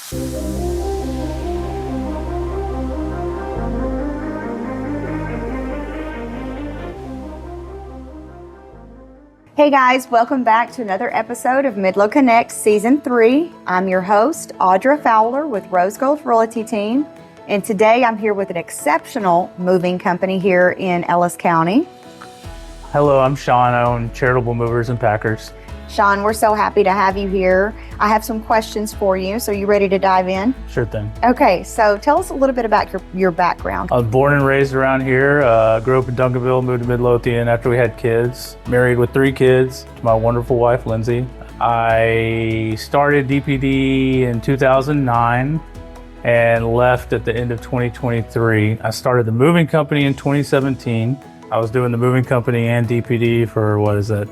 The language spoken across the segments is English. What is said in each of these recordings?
Hey guys, welcome back to another episode of Midlo Connect Season 3. I'm your host, Audra Fowler with Rose Gold Realty Team. And today I'm here with an exceptional moving company here in Ellis County. Hello, I'm Shawn. I own Charitable Movers and Packers. Shawn, we're so happy to have you here. I have some questions for you, so you ready to dive in? Sure thing. Okay, so tell us a little bit about your background. I was born and raised around here. Grew up in Duncanville, moved to Midlothian after we had kids. Married with 3 kids, my wonderful wife, Lindsay. I started DPD in 2009 and left at the end of 2023. I started the moving company in 2017. I was doing the moving company and DPD for,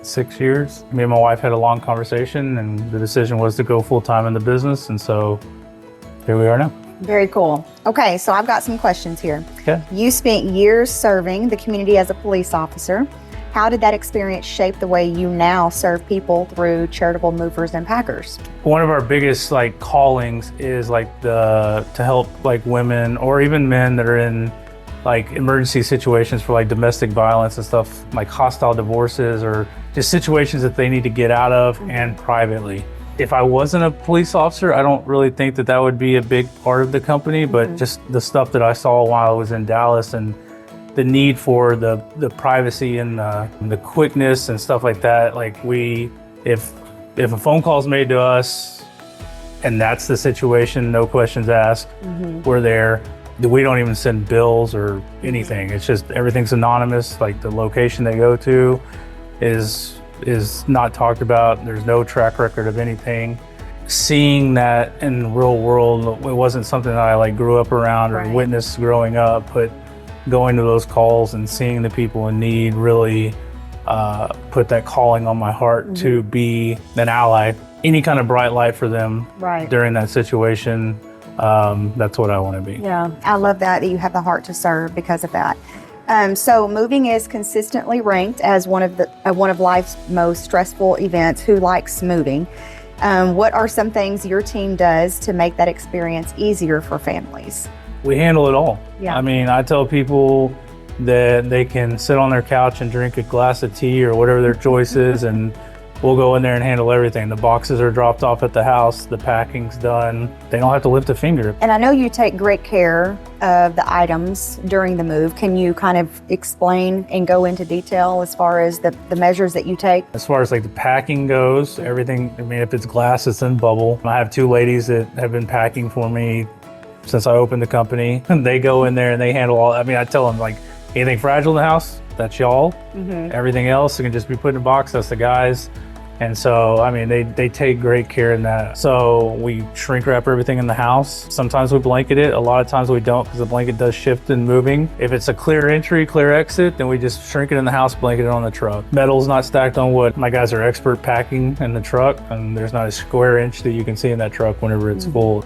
6 years? Me and my wife had a long conversation and the decision was to go full-time in the business, and so here we are now. Very cool. Okay, so I've got some questions here. Okay. You spent years serving the community as a police officer. How did that experience shape the way you now serve people through Charitable Movers and Packers? One of our biggest callings is to help women or even men that are in emergency situations for domestic violence and stuff, like hostile divorces or just situations that they need to get out of, and privately. If I wasn't a police officer, I don't really think that would be a big part of the company, but just the stuff that I saw while I was in Dallas and the need for the privacy and the quickness and stuff like that. If a phone call is made to us and that's the situation, no questions asked, we're there. We don't even send bills or anything. It's just everything's anonymous. The location they go to is not talked about. There's no track record of anything. Seeing that in the real world, it wasn't something that I grew up around or witnessed growing up, but going to those calls and seeing the people in need really put that calling on my heart to be an ally, any kind of bright light for them during that situation. That's what I want to be. Yeah, I love that you have the heart to serve because of that. So moving is consistently ranked as one of life's most stressful events. Who likes moving? What are some things your team does to make that experience easier for families? We handle it all. Yeah. I mean, I tell people that they can sit on their couch and drink a glass of tea or whatever their choice is, and we'll go in there and handle everything. The boxes are dropped off at the house, the packing's done. They don't have to lift a finger. And I know you take great care of the items during the move. Can you kind of explain and go into detail as far as the measures that you take? As far as the packing goes, everything, if it's glass, it's in bubble. I have 2 ladies that have been packing for me since I opened the company. They go in there and they handle all, I tell them anything fragile in the house, that's y'all. Everything else can just be put in a box, that's the guys. And so, they take great care in that. So we shrink wrap everything in the house. Sometimes we blanket it. A lot of times we don't, because the blanket does shift in moving. If it's a clear entry, clear exit, then we just shrink it in the house, blanket it on the truck. Metal's not stacked on wood. My guys are expert packing in the truck, and there's not a square inch that you can see in that truck whenever it's full.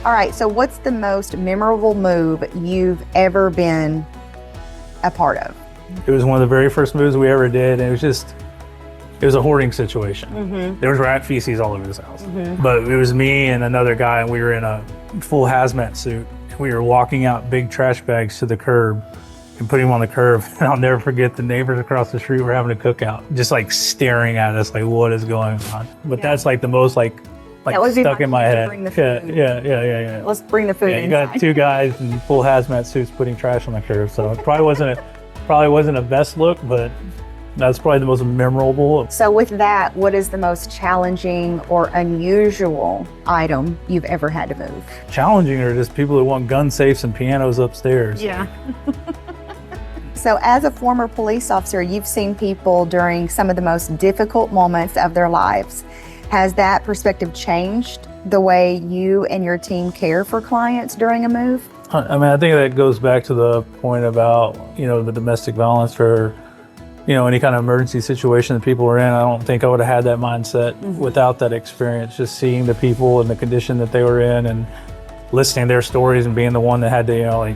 All right, so what's the most memorable move you've ever been a part of? It was one of the very first moves we ever did, and it was just, it was a hoarding situation. There was rat feces all over this house. But it was me and another guy, and we were in a full hazmat suit. We were walking out big trash bags to the curb and putting them on the curb. And I'll never forget the neighbors across the street were having a cookout, just like staring at us like, what is going on? But that's like the most like stuck in my head. Yeah. Let's bring the food You got two guys in full hazmat suits putting trash on the curb. So it probably wasn't a best look, but that's probably the most memorable. So with that, what is the most challenging or unusual item you've ever had to move? Challenging are just people that want gun safes and pianos upstairs. Yeah. So as a former police officer, you've seen people during some of the most difficult moments of their lives. Has that perspective changed the way you and your team care for clients during a move? I mean, I think that goes back to the point about, the domestic violence or, any kind of emergency situation that people were in. I don't think I would have had that mindset without that experience, just seeing the people and the condition that they were in and listening to their stories and being the one that had to,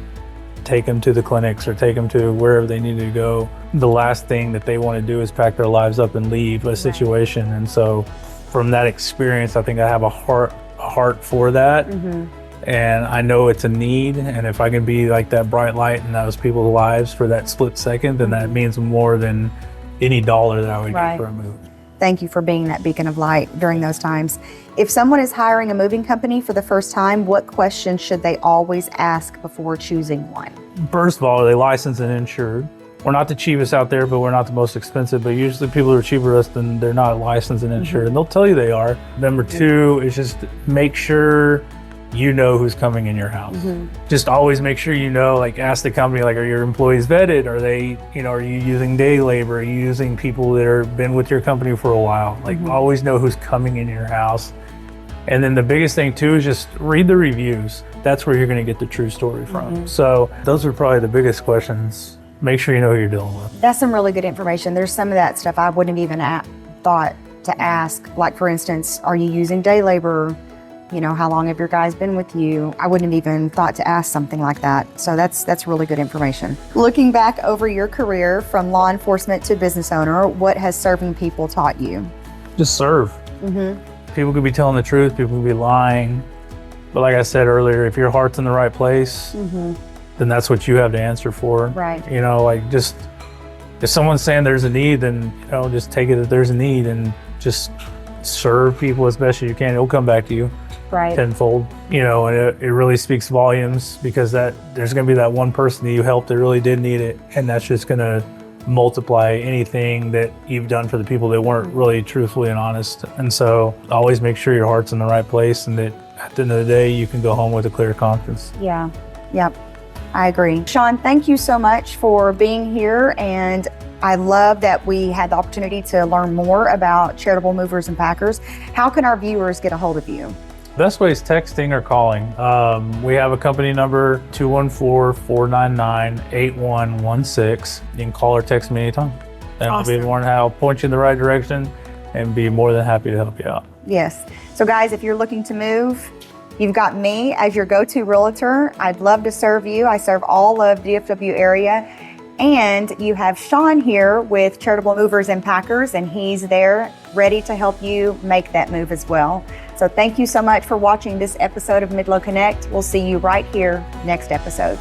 take them to the clinics or take them to wherever they needed to go. The last thing that they want to do is pack their lives up and leave a situation. And so from that experience, I think I have a heart for that. And I know it's a need, and if I can be like that bright light in those people's lives for that split second, then that means more than any dollar that I would get for a move. Thank you for being that beacon of light during those times. If someone is hiring a moving company for the first time, what questions should they always ask before choosing one? First of all, are they licensed and insured? We're not the cheapest out there, but we're not the most expensive. But usually people who are cheaper than us, then they're not licensed and insured, and they'll tell you they are. Number two is just make sure you know who's coming in your house. Just always make sure ask the company, are your employees vetted? Are they, are you using day labor? Are you using people that have been with your company for a while? Always know who's coming in your house. And then the biggest thing too is just read the reviews. That's where you're gonna get the true story from. So those are probably the biggest questions. Make sure you know who you're dealing with. That's some really good information. There's some of that stuff I wouldn't have even thought to ask. Like for instance, are you using day labor? How long have your guys been with you? I wouldn't have even thought to ask something like that. So that's really good information. Looking back over your career from law enforcement to business owner, what has serving people taught you? Just serve. People could be telling the truth, people could be lying. But like I said earlier, if your heart's in the right place, then that's what you have to answer for. Right. Just if someone's saying there's a need, then just take it that there's a need and just serve people as best as you can. It'll come back to you. Right. Tenfold, and it really speaks volumes because there's going to be that one person that you helped that really did need it, and that's just going to multiply anything that you've done for the people that weren't really truthfully and honest. And so always make sure your heart's in the right place and that at the end of the day you can go home with a clear conscience. Yeah. Yep. I agree. Shawn, thank you so much for being here, and I love that we had the opportunity to learn more about Charitable Movers and Packers. How can our viewers get a hold of you? Best way is texting or calling. We have a company number, 214-499-8116. You can call or text me anytime. And Awesome. I'll point you in the right direction and be more than happy to help you out. Yes. So guys, if you're looking to move, you've got me as your go-to realtor. I'd love to serve you. I serve all of the DFW area. And you have Shawn here with Charitable Movers and Packers, and he's there ready to help you make that move as well. So thank you so much for watching this episode of Midlo Connect. We'll see you right here next episode.